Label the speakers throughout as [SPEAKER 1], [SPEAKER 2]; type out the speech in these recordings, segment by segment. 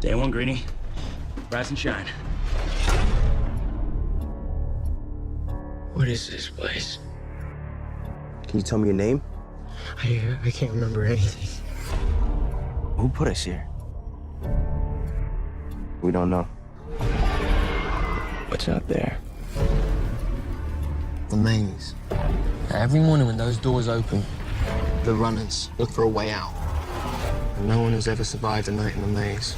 [SPEAKER 1] Day one, Greenie. Rise and shine.
[SPEAKER 2] What is this place?
[SPEAKER 3] Can you tell me your name?
[SPEAKER 2] I can't remember anything.
[SPEAKER 3] Who put us here? We don't know. What's out there?
[SPEAKER 2] The maze. Every morning when those doors open, the runners look for a way out. And no one has ever survived a night in the maze.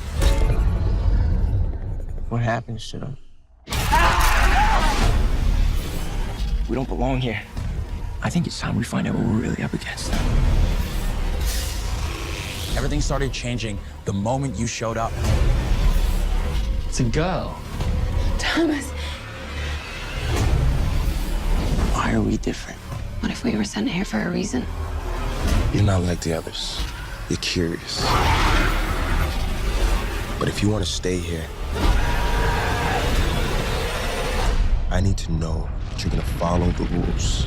[SPEAKER 2] What happens to them?
[SPEAKER 3] We don't belong here. I think it's time we find out what we're really up against.
[SPEAKER 1] Everything started changing the moment you showed up.
[SPEAKER 2] It's a girl.
[SPEAKER 4] Thomas,
[SPEAKER 3] Why are we different?
[SPEAKER 4] what if we were sent here for a reason?
[SPEAKER 5] You're not like the others. You're curious. But if you want to stay here, I need to know that you're gonna follow the rules.